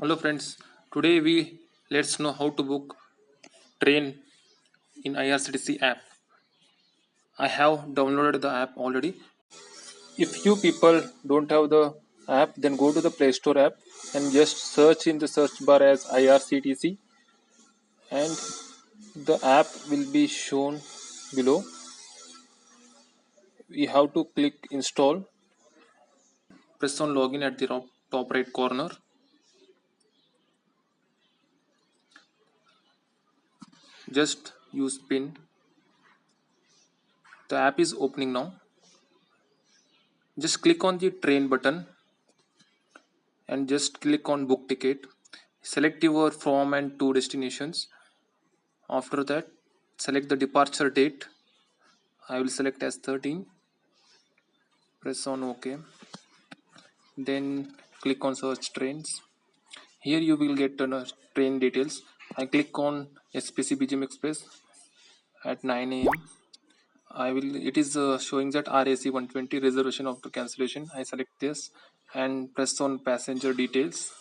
Hello friends, today let's know how to book train in IRCTC app. I have downloaded the app already. If you people don't have the app, then go to the Play Store app and just search in the search bar as IRCTC, and the app will be shown below. We have to click install, press on login at the top right corner. Just use PIN. The app is opening now. Just click on the train button and just click on book ticket. Select your from and to destinations. After that, select the departure date. I will select as 13. Press on OK. Then click on search trains. Here you will get train details. I click on SPC BGM Express at 9 a.m. It is showing that RAC 120 reservation after cancellation. I select this and press on passenger details.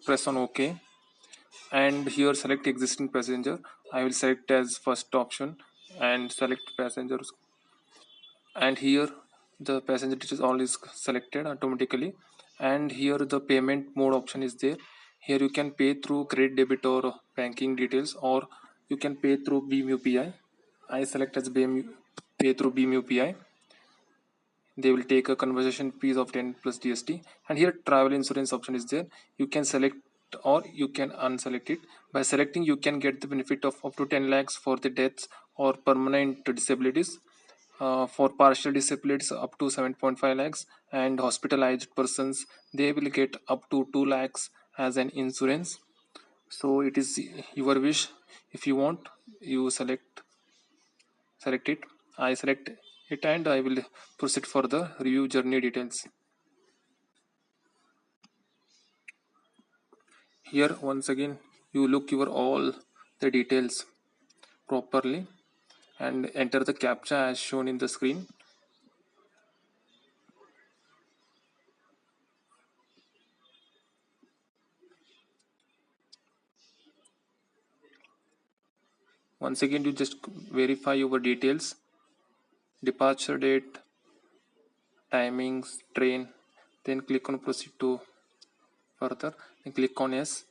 Press on OK. And here select existing passenger. I will select as first option and select passengers, and here the passenger details all is selected automatically, and here the payment mode option is there. Here you can pay through credit, debit or banking details, or you can pay through Beam UPI. I select as pay through Beam UPI. They will take a conversion fees of 10 plus GST, and here travel insurance option is there. You can select or you can unselect it. By selecting, you can get the benefit of up to 10 lakhs for the deaths or permanent disabilities. For partial disabilities up to 7.5 lakhs, and hospitalized persons they will get up to 2 lakhs as an insurance. So it is your wish. If you want, you select it. I select it and I will proceed for the review journey details. Here once again you look your all the details properly and enter the captcha as shown in the screen. Once again you just verify your details, departure date, timings, train, then click on proceed to further, then click on yes.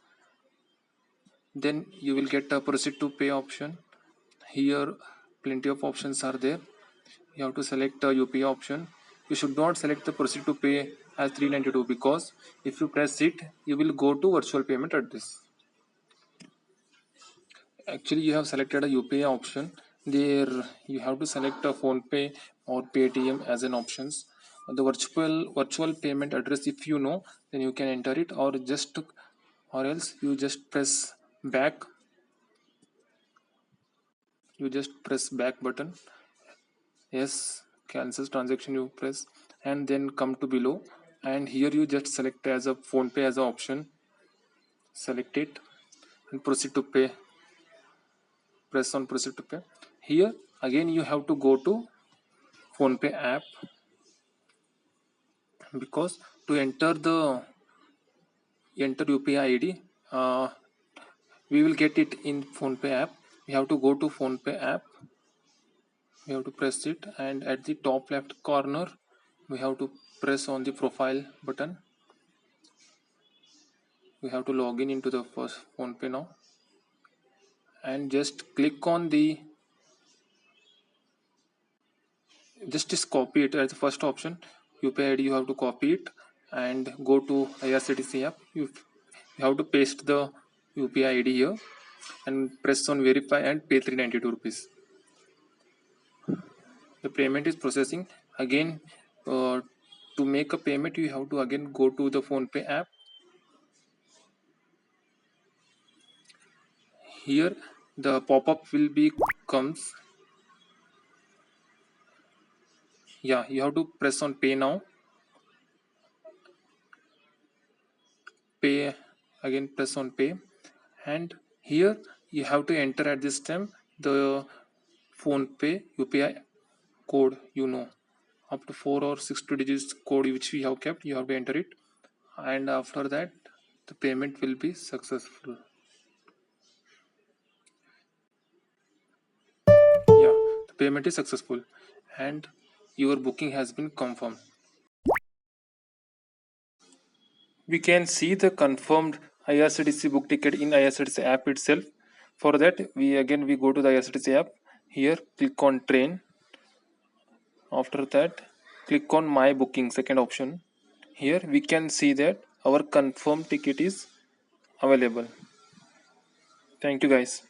Then you will get a proceed to pay option. Here plenty of options are there. You have to select a UPI option. You should not select the proceed to pay as 392, because if you press it you will go to virtual payment address. Actually you have selected a UPI option. There you have to select a phone pay or Paytm as an options. The virtual payment address, if you know, then you can enter it, or else you just press back. You just press back button. Yes, cancel transaction you press, and then come to below, and here you just select as a phone pay as an option. Select it and proceed to pay. Press on proceed to pay. Here again you have to go to phone pay app, because to enter UPI ID, we will get it in phone pay app. We have to go to phone pay app. We have to press it, and at the top left corner we have to press on the profile button. We have to log in into the first phone pay now, and just click on the just copy it as the first option. UPI ID you have to copy it and go to IRCTC app. You have to paste the UPI ID here and press on verify and pay 392 rupees. The payment is processing. Again, to make a payment you have to again go to the phone pay app. Here the pop-up will be comes. Yeah, you have to press on pay now. Pay, again press on pay, and here you have to enter at this time the phone pay UPI code, you know. up to 4 or 6 digits code which we have kept. You have to enter it, and after that the payment will be successful. Yeah, the payment is successful and your booking has been confirmed. We can see the confirmed IRCTC book ticket in IRCTC app itself. For that, we go to the IRCTC app. Here, click on train. After that, click on my booking, second option. Here we can see that our confirmed ticket is available. Thank you guys.